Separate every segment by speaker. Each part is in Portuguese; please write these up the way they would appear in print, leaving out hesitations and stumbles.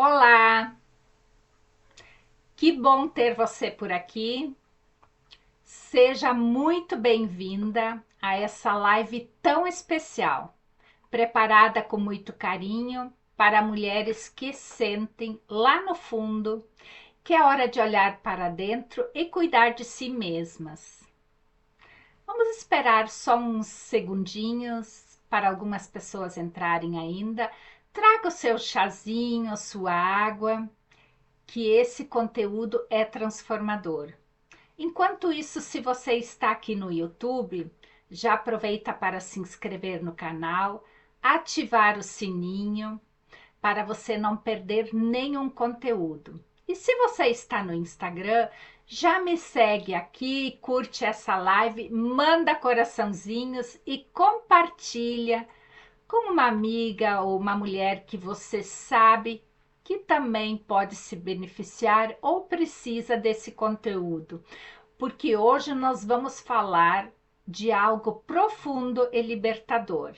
Speaker 1: Olá, que bom ter você por aqui. Seja muito bem-vinda a essa live tão especial, preparada com muito carinho para mulheres que sentem lá no fundo que é hora de olhar para dentro e cuidar de si mesmas. Vamos esperar só uns segundinhos para algumas pessoas entrarem ainda. Traga o seu chazinho, sua água, que esse conteúdo é transformador. Enquanto isso, se você está aqui no YouTube, já aproveita para se inscrever no canal, ativar o sininho para você não perder nenhum conteúdo. E se você está no Instagram, já me segue aqui, curte essa live, manda coraçãozinhos e compartilha com uma amiga ou uma mulher que você sabe que também pode se beneficiar ou precisa desse conteúdo, porque hoje nós vamos falar de algo profundo e libertador.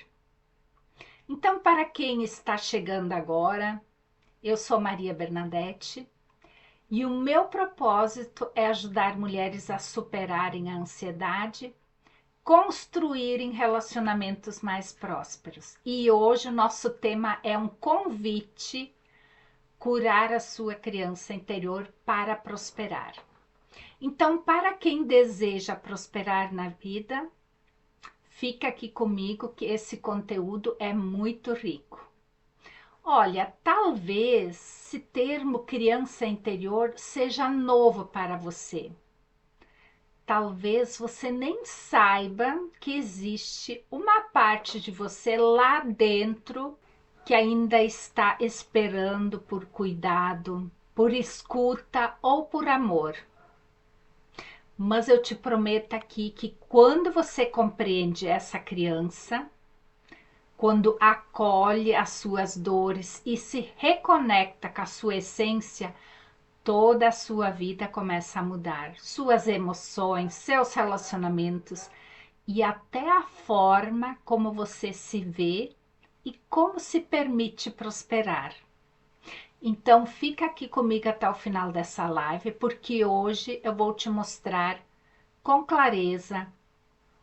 Speaker 1: Então, para quem está chegando agora, eu sou Maria Bernadette e o meu propósito é ajudar mulheres a superarem a ansiedade, construírem relacionamentos mais prósperos. E hoje o nosso tema é um convite: curar a sua criança interior para prosperar. Então, para quem deseja prosperar na vida, fica aqui comigo que esse conteúdo é muito rico. Olha, talvez esse termo criança interior seja novo para você. Talvez você nem saiba que existe uma parte de você lá dentro que ainda está esperando por cuidado, por escuta ou por amor. Mas eu te prometo aqui que quando você compreende essa criança, quando acolhe as suas dores e se reconecta com a sua essência, toda a sua vida começa a mudar. Suas emoções, seus relacionamentos e até a forma como você se vê e como se permite prosperar. Então fica aqui comigo até o final dessa live, porque hoje eu vou te mostrar com clareza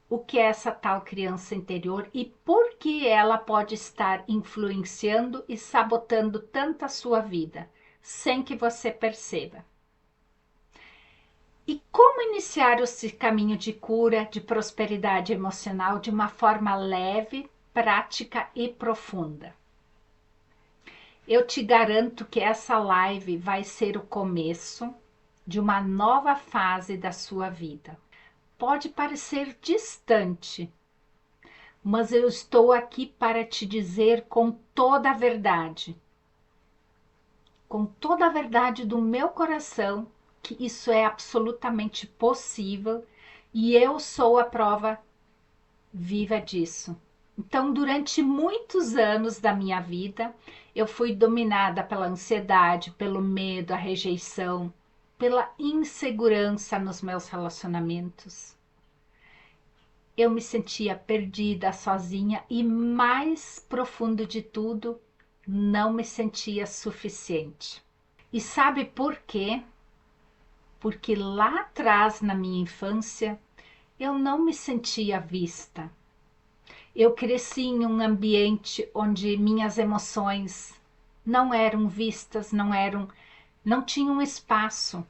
Speaker 1: o que é essa tal criança interior e por que ela pode estar influenciando e sabotando tanto a sua vida, sem que você perceba. E como iniciar esse caminho de cura, de prosperidade emocional de uma forma leve, prática e profunda? Eu te garanto que essa live vai ser o começo de uma nova fase da sua vida. Pode parecer distante, mas eu estou aqui para te dizer com toda a verdade do meu coração, que isso é absolutamente possível e eu sou a prova viva disso. Então, durante muitos anos da minha vida, eu fui dominada pela ansiedade, pelo medo, a rejeição, pela insegurança nos meus relacionamentos. Eu me sentia perdida, sozinha e, mais profundo de tudo, não me sentia suficiente. E sabe por quê? Porque lá atrás, na minha infância, eu não me sentia vista. Eu cresci em um ambiente onde minhas emoções não eram vistas, não tinham espaço.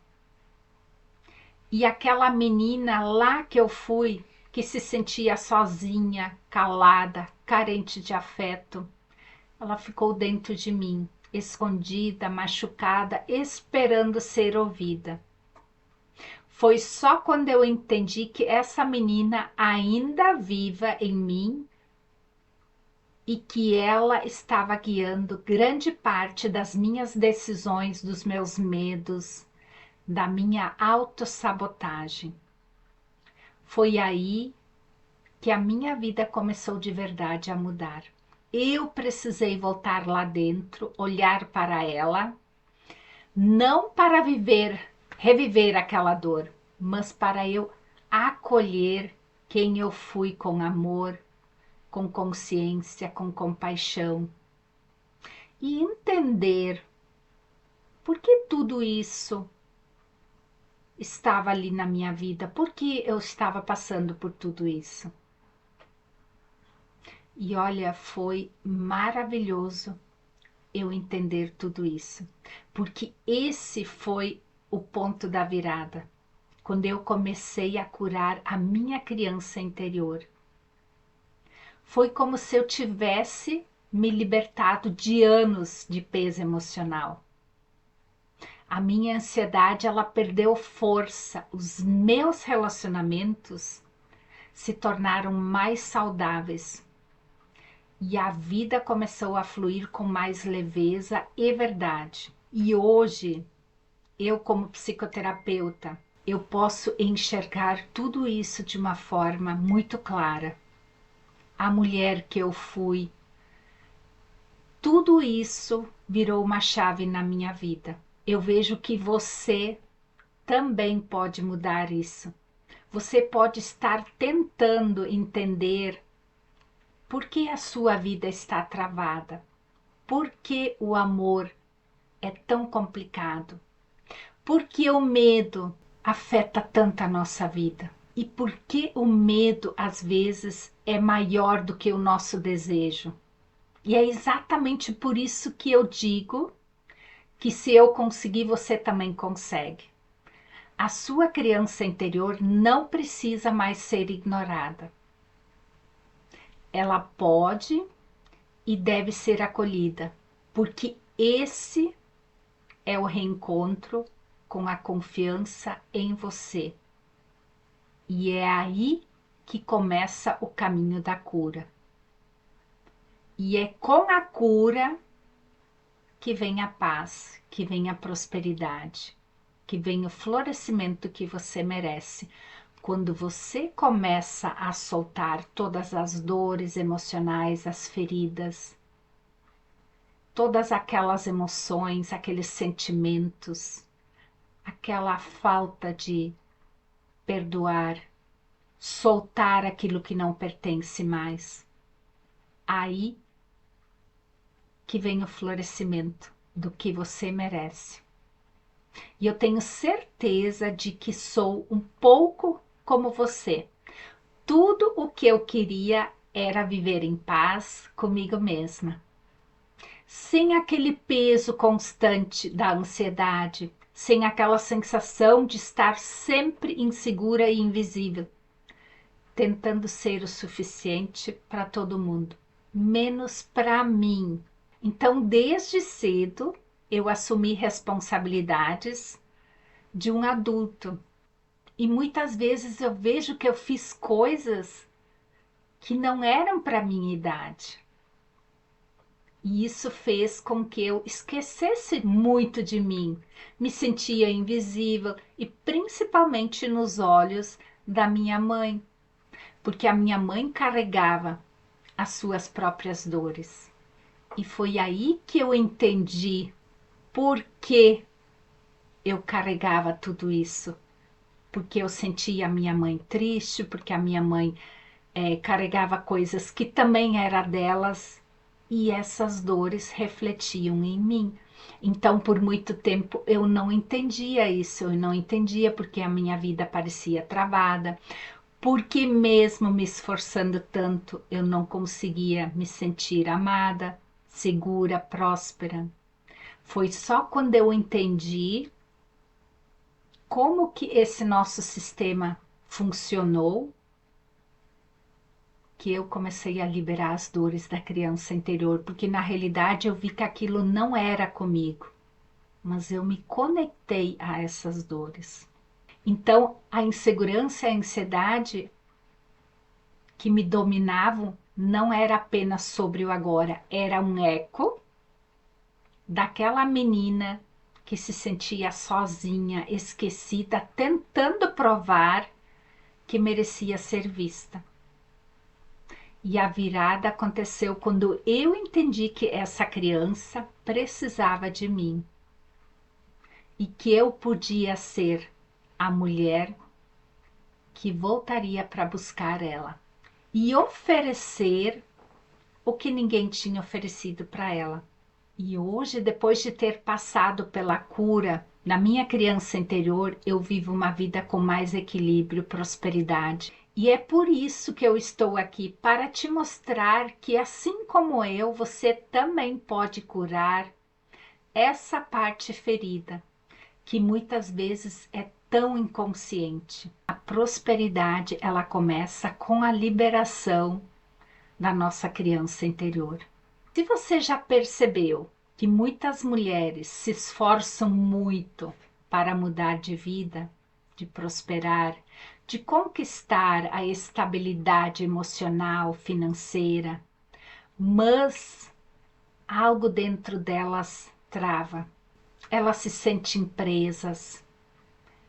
Speaker 1: E aquela menina lá que eu fui, que se sentia sozinha, calada, carente de afeto, ela ficou dentro de mim, escondida, machucada, esperando ser ouvida. Foi só quando eu entendi que essa menina ainda viva em mim e que ela estava guiando grande parte das minhas decisões, dos meus medos, da minha autossabotagem. Foi aí que a minha vida começou de verdade a mudar. Eu precisei voltar lá dentro, olhar para ela, não para reviver aquela dor, mas para eu acolher quem eu fui com amor, com consciência, com compaixão e entender Por que tudo isso estava ali na minha vida? Por que eu estava passando por tudo isso? E olha, foi maravilhoso eu entender tudo isso, porque esse foi o ponto da virada, quando eu comecei a curar a minha criança interior. Foi como se eu tivesse me libertado de anos de peso emocional. A minha ansiedade, ela perdeu força, os meus relacionamentos se tornaram mais saudáveis e a vida começou a fluir com mais leveza e verdade. E hoje, eu como psicoterapeuta, eu posso enxergar tudo isso de uma forma muito clara. A mulher que eu fui, tudo isso virou uma chave na minha vida. Eu vejo que você também pode mudar isso. Você pode estar tentando entender por que a sua vida está travada, por que o amor é tão complicado, por que o medo afeta tanto a nossa vida e por que o medo às vezes é maior do que o nosso desejo. E é exatamente por isso que eu digo que se eu conseguir, você também consegue. A sua criança interior não precisa mais ser ignorada. Ela pode e deve ser acolhida, porque esse é o reencontro com a confiança em você. E é aí que começa o caminho da cura. E é com a cura que vem a paz, que vem a prosperidade, que vem o florescimento que você merece. Quando você começa a soltar todas as dores emocionais, as feridas, todas aquelas emoções, aqueles sentimentos, aquela falta de perdoar, soltar aquilo que não pertence mais. Aí que vem o florescimento do que você merece. E eu tenho certeza de que sou um pouco como você. Tudo o que eu queria era viver em paz comigo mesma, sem aquele peso constante da ansiedade, sem aquela sensação de estar sempre insegura e invisível, tentando ser o suficiente para todo mundo, menos para mim. Então, desde cedo, eu assumi responsabilidades de um adulto. E muitas vezes eu vejo que eu fiz coisas que não eram para minha idade. E isso fez com que eu esquecesse muito de mim, me sentia invisível e principalmente nos olhos da minha mãe, porque a minha mãe carregava as suas próprias dores. E foi aí que eu entendi por que eu carregava tudo isso. Porque eu sentia a minha mãe triste, porque a minha mãe carregava coisas que também era delas e essas dores refletiam em mim. Então, por muito tempo eu não entendia isso, eu não entendia porque a minha vida parecia travada, porque mesmo me esforçando tanto, eu não conseguia me sentir amada, segura, próspera. Foi só quando eu entendi como que esse nosso sistema funcionou que eu comecei a liberar as dores da criança interior, porque na realidade eu vi que aquilo não era comigo, mas eu me conectei a essas dores. Então, a insegurança e a ansiedade que me dominavam não era apenas sobre o agora, era um eco daquela menina que se sentia sozinha, esquecida, tentando provar que merecia ser vista. E a virada aconteceu quando eu entendi que essa criança precisava de mim e que eu podia ser a mulher que voltaria para buscar ela e oferecer o que ninguém tinha oferecido para ela. E hoje, depois de ter passado pela cura na minha criança interior, eu vivo uma vida com mais equilíbrio, prosperidade. E é por isso que eu estou aqui, para te mostrar que, assim como eu, você também pode curar essa parte ferida, que muitas vezes é tão inconsciente. A prosperidade, ela começa com a liberação da nossa criança interior. Se você já percebeu que muitas mulheres se esforçam muito para mudar de vida, de prosperar, de conquistar a estabilidade emocional, financeira, mas algo dentro delas trava. Elas se sentem presas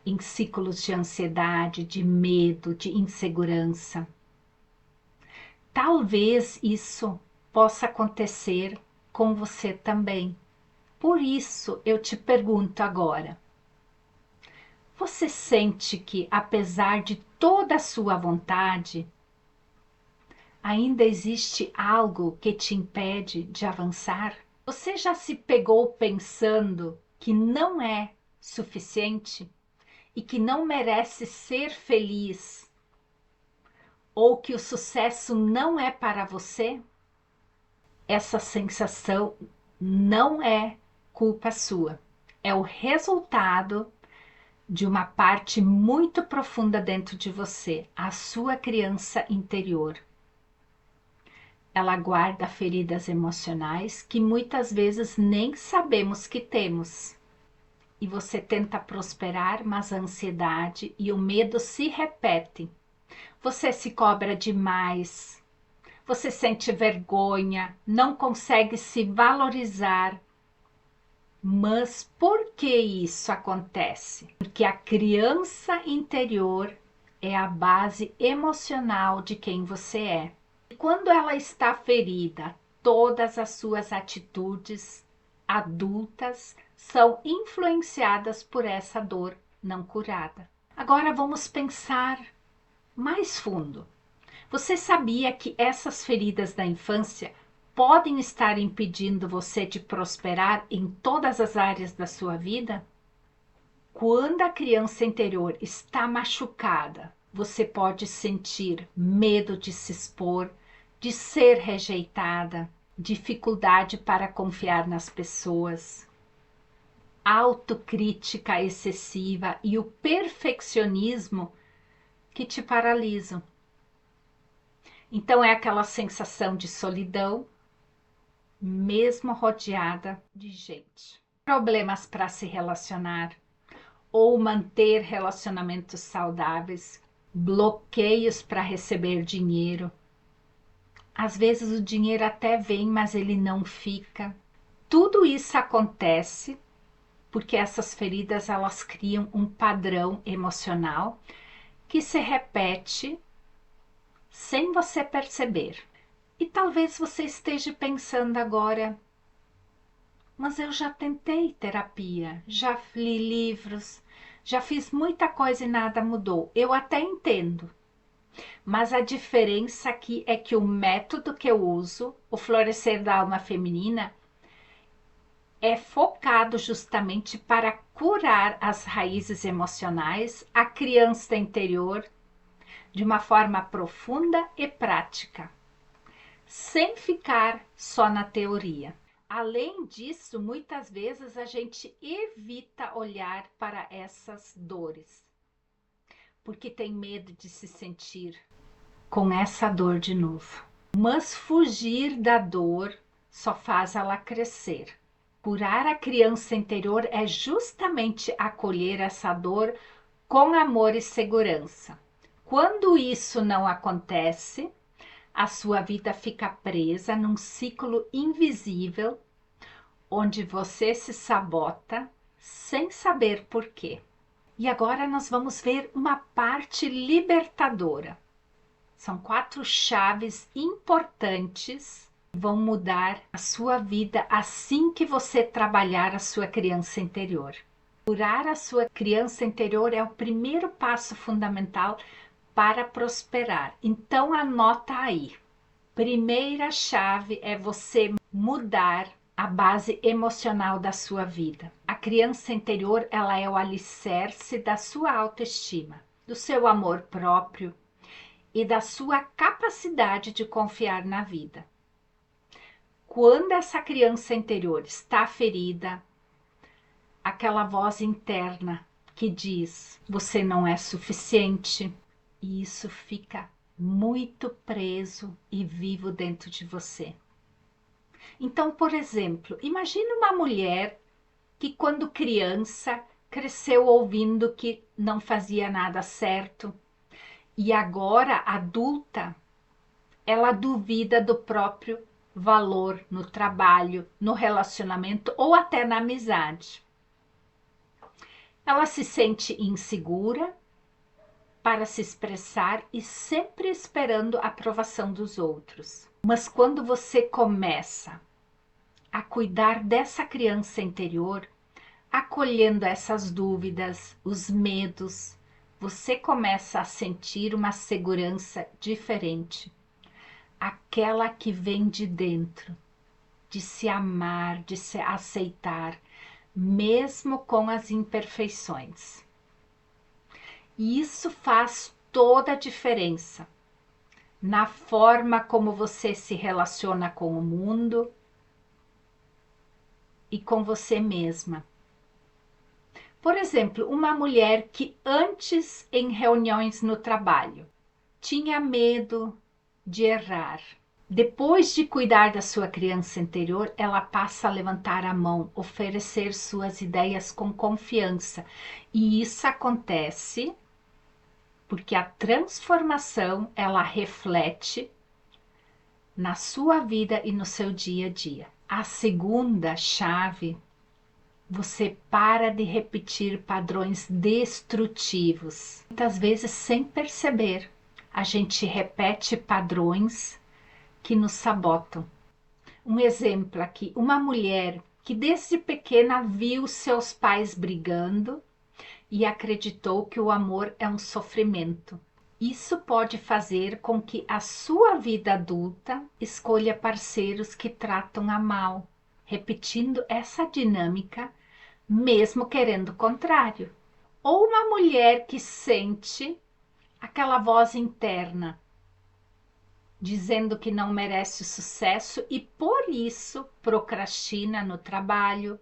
Speaker 1: em ciclos de ansiedade, de medo, de insegurança. Talvez isso possa acontecer com você também. Por isso eu te pergunto agora: você sente que, apesar de toda a sua vontade, ainda existe algo que te impede de avançar? Você já se pegou pensando que não é suficiente e que não merece ser feliz, ou que o sucesso não é para você? Essa sensação não é culpa sua, é o resultado de uma parte muito profunda dentro de você, a sua criança interior. Ela guarda feridas emocionais que muitas vezes nem sabemos que temos. E você tenta prosperar, mas a ansiedade e o medo se repetem. Você se cobra demais, você sente vergonha, não consegue se valorizar. Mas por que isso acontece? Porque a criança interior é a base emocional de quem você é. E quando ela está ferida, todas as suas atitudes adultas são influenciadas por essa dor não curada. Agora vamos pensar mais fundo. Você sabia que essas feridas da infância podem estar impedindo você de prosperar em todas as áreas da sua vida? Quando a criança interior está machucada, você pode sentir medo de se expor, de ser rejeitada, dificuldade para confiar nas pessoas, autocrítica excessiva e o perfeccionismo que te paralisam. Então é aquela sensação de solidão, mesmo rodeada de gente. Problemas para se relacionar ou manter relacionamentos saudáveis, bloqueios para receber dinheiro. Às vezes o dinheiro até vem, mas ele não fica. Tudo isso acontece porque essas feridas, elas criam um padrão emocional que se repete sem você perceber. E talvez você esteja pensando agora: mas eu já tentei terapia, já li livros, já fiz muita coisa e nada mudou. Eu até entendo, mas a diferença aqui é que o método que eu uso, o Florescer da Alma Feminina, é focado justamente para curar as raízes emocionais, a criança interior, de uma forma profunda e prática, sem ficar só na teoria. Além disso, muitas vezes a gente evita olhar para essas dores, porque tem medo de se sentir com essa dor de novo. Mas fugir da dor só faz ela crescer. Curar a criança interior é justamente acolher essa dor com amor e segurança. Quando isso não acontece, a sua vida fica presa num ciclo invisível, onde você se sabota sem saber por quê. E agora nós vamos ver uma parte libertadora. São 4 chaves importantes que vão mudar a sua vida assim que você trabalhar a sua criança interior. Curar a sua criança interior é o primeiro passo fundamental para prosperar. Então anota aí. Primeira chave é você mudar a base emocional da sua vida. A criança interior, ela é o alicerce da sua autoestima, do seu amor próprio e da sua capacidade de confiar na vida. Quando essa criança interior está ferida, aquela voz interna que diz: você não é suficiente, e isso fica muito preso e vivo dentro de você. Então, por exemplo, imagine uma mulher que quando criança cresceu ouvindo que não fazia nada certo e agora adulta ela duvida do próprio valor no trabalho, no relacionamento ou até na amizade. Ela se sente insegura para se expressar e sempre esperando a aprovação dos outros. Mas quando você começa a cuidar dessa criança interior, acolhendo essas dúvidas, os medos, você começa a sentir uma segurança diferente, aquela que vem de dentro, de se amar, de se aceitar, mesmo com as imperfeições. E isso faz toda a diferença na forma como você se relaciona com o mundo e com você mesma. Por exemplo, uma mulher que antes, em reuniões no trabalho, tinha medo de errar. Depois de cuidar da sua criança interior, ela passa a levantar a mão, oferecer suas ideias com confiança. E isso acontece porque a transformação, ela reflete na sua vida e no seu dia a dia. A segunda chave, você para de repetir padrões destrutivos. Muitas vezes, sem perceber, a gente repete padrões que nos sabotam. Um exemplo aqui, uma mulher que desde pequena viu seus pais brigando e acreditou que o amor é um sofrimento. Isso pode fazer com que a sua vida adulta escolha parceiros que tratam a mal, repetindo essa dinâmica, mesmo querendo o contrário. Ou uma mulher que sente aquela voz interna dizendo que não merece o sucesso e por isso procrastina no trabalho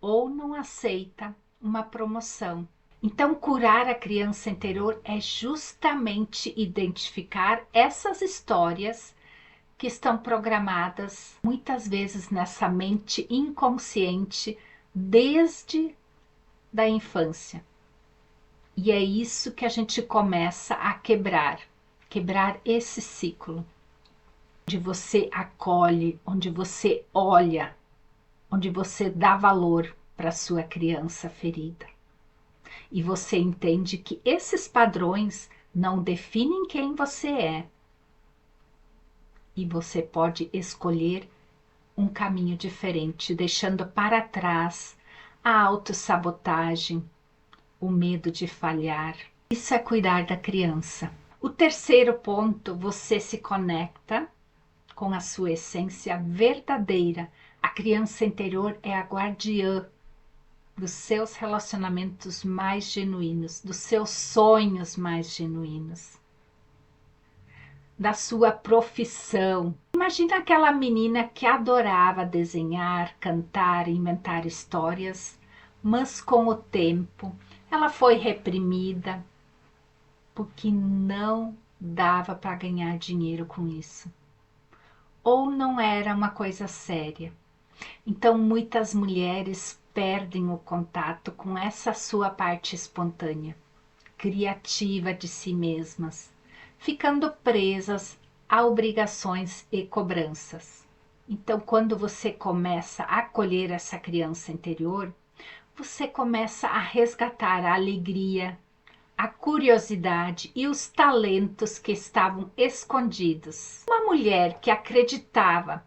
Speaker 1: ou não aceita uma promoção. Então, curar a criança interior é justamente identificar essas histórias que estão programadas muitas vezes nessa mente inconsciente desde da infância. E é isso que a gente começa a quebrar esse ciclo, onde você acolhe, onde você olha, onde você dá valor para sua criança ferida. E você entende que esses padrões não definem quem você é. E você pode escolher um caminho diferente, deixando para trás a autossabotagem, o medo de falhar. Isso é cuidar da criança. O terceiro ponto, você se conecta com a sua essência verdadeira. A criança interior é a guardiã dos seus relacionamentos mais genuínos, dos seus sonhos mais genuínos, da sua profissão. Imagina aquela menina que adorava desenhar, cantar, inventar histórias, mas com o tempo ela foi reprimida porque não dava para ganhar dinheiro com isso, ou não era uma coisa séria. Então muitas mulheres perdem o contato com essa sua parte espontânea, criativa de si mesmas, ficando presas a obrigações e cobranças. Então, quando você começa a acolher essa criança interior, você começa a resgatar a alegria, a curiosidade e os talentos que estavam escondidos. Uma mulher que acreditava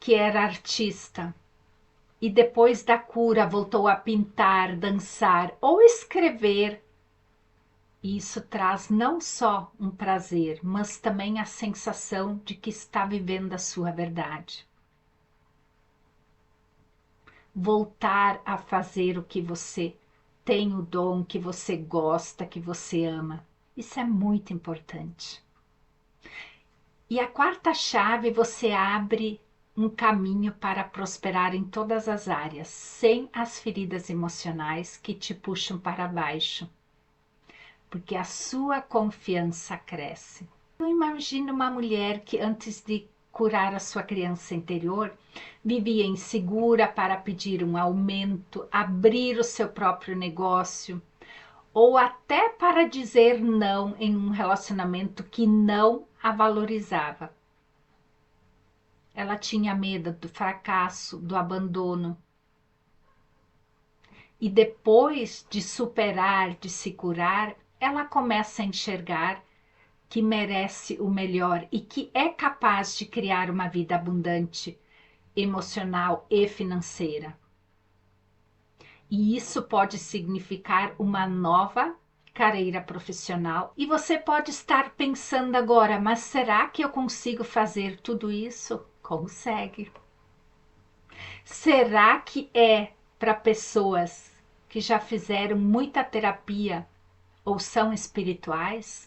Speaker 1: que era artista e depois da cura voltou a pintar, dançar ou escrever, isso traz não só um prazer, mas também a sensação de que está vivendo a sua verdade. voltar a fazer o que você tem o dom, que você gosta, que você ama. Isso é muito importante. E a quarta chave, você abre um caminho para prosperar em todas as áreas, sem as feridas emocionais que te puxam para baixo, porque a sua confiança cresce. Eu imagino uma mulher que antes de curar a sua criança interior, vivia insegura para pedir um aumento, abrir o seu próprio negócio, ou até para dizer não em um relacionamento que não a valorizava. Ela tinha medo do fracasso, do abandono. E depois de superar, de se curar, ela começa a enxergar que merece o melhor e que é capaz de criar uma vida abundante, emocional e financeira. E isso pode significar uma nova carreira profissional. E você pode estar pensando agora, mas será que eu consigo fazer tudo isso? Consegue. Será que é para pessoas que já fizeram muita terapia ou são espirituais?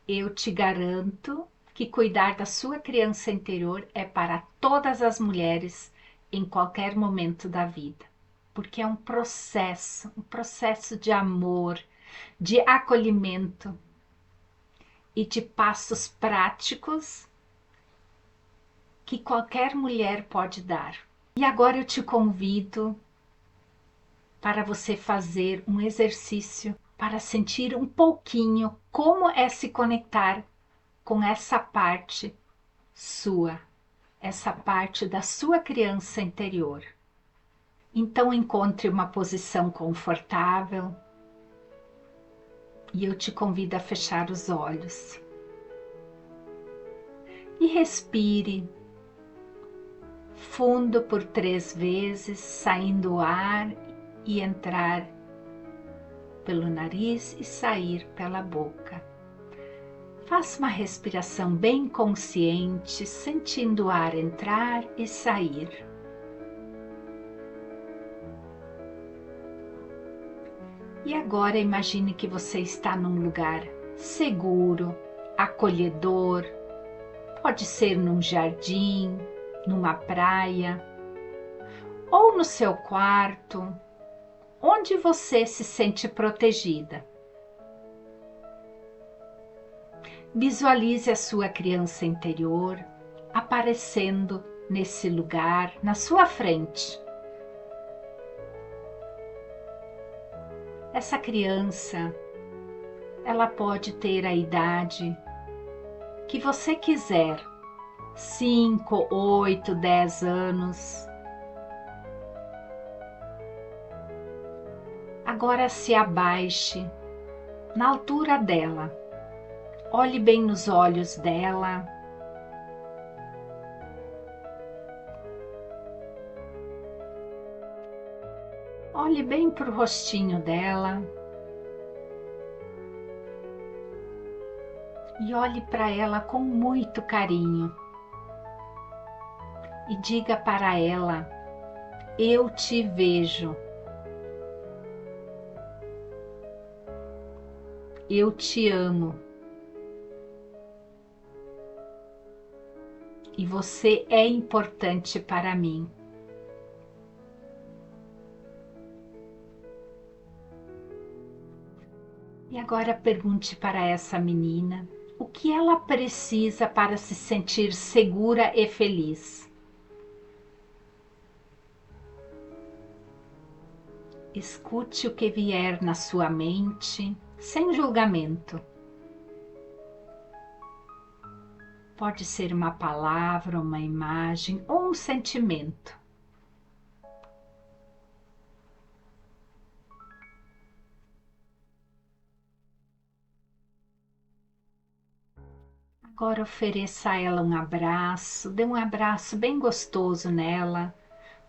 Speaker 1: Eu te garanto que cuidar da sua criança interior é para todas as mulheres em qualquer momento da vida, porque é um processo de amor, de acolhimento e de passos práticos que qualquer mulher pode dar. E agora eu te convido para você fazer um exercício para sentir um pouquinho como é se conectar com essa parte sua, essa parte da sua criança interior. Então encontre uma posição confortável e eu te convido a fechar os olhos. E respire fundo por 3 vezes, saindo o ar e entrar pelo nariz e sair pela boca. Faça uma respiração bem consciente, sentindo o ar entrar e sair. E agora imagine que você está num lugar seguro, acolhedor. Pode ser num jardim, numa praia, ou no seu quarto, onde você se sente protegida. Visualize a sua criança interior aparecendo nesse lugar, na sua frente. Essa criança, ela pode ter a idade que você quiser, 5, 8, 10 anos. Agora se abaixe na altura dela. Olhe bem nos olhos dela. Olhe bem para o rostinho dela. E olhe para ela com muito carinho. E diga para ela: eu te vejo. Eu te amo. E você é importante para mim. E agora pergunte para essa menina o que ela precisa para se sentir segura e feliz. Escute o que vier na sua mente, sem julgamento. Pode ser uma palavra, uma imagem ou um sentimento. Agora ofereça a ela um abraço, dê um abraço bem gostoso nela,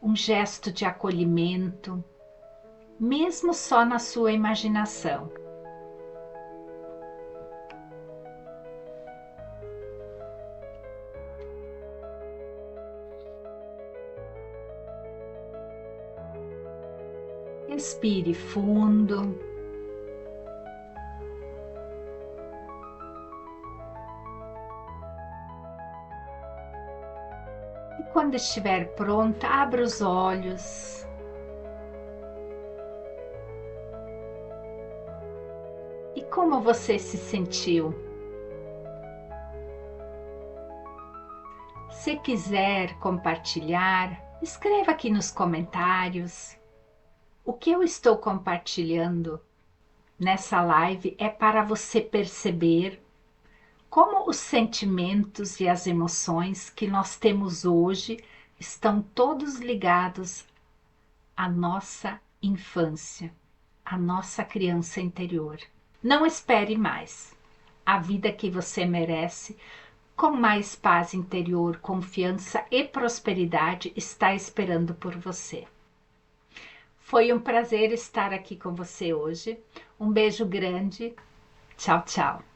Speaker 1: um gesto de acolhimento, mesmo só na sua imaginação. Respire fundo. E quando estiver pronta, abra os olhos. E como você se sentiu? Se quiser compartilhar, escreva aqui nos comentários. O que eu estou compartilhando nessa live é para você perceber como os sentimentos e as emoções que nós temos hoje estão todos ligados à nossa infância, à nossa criança interior. Não espere mais. A vida que você merece, com mais paz interior, confiança e prosperidade, está esperando por você. Foi um prazer estar aqui com você hoje. Um beijo grande. Tchau, tchau.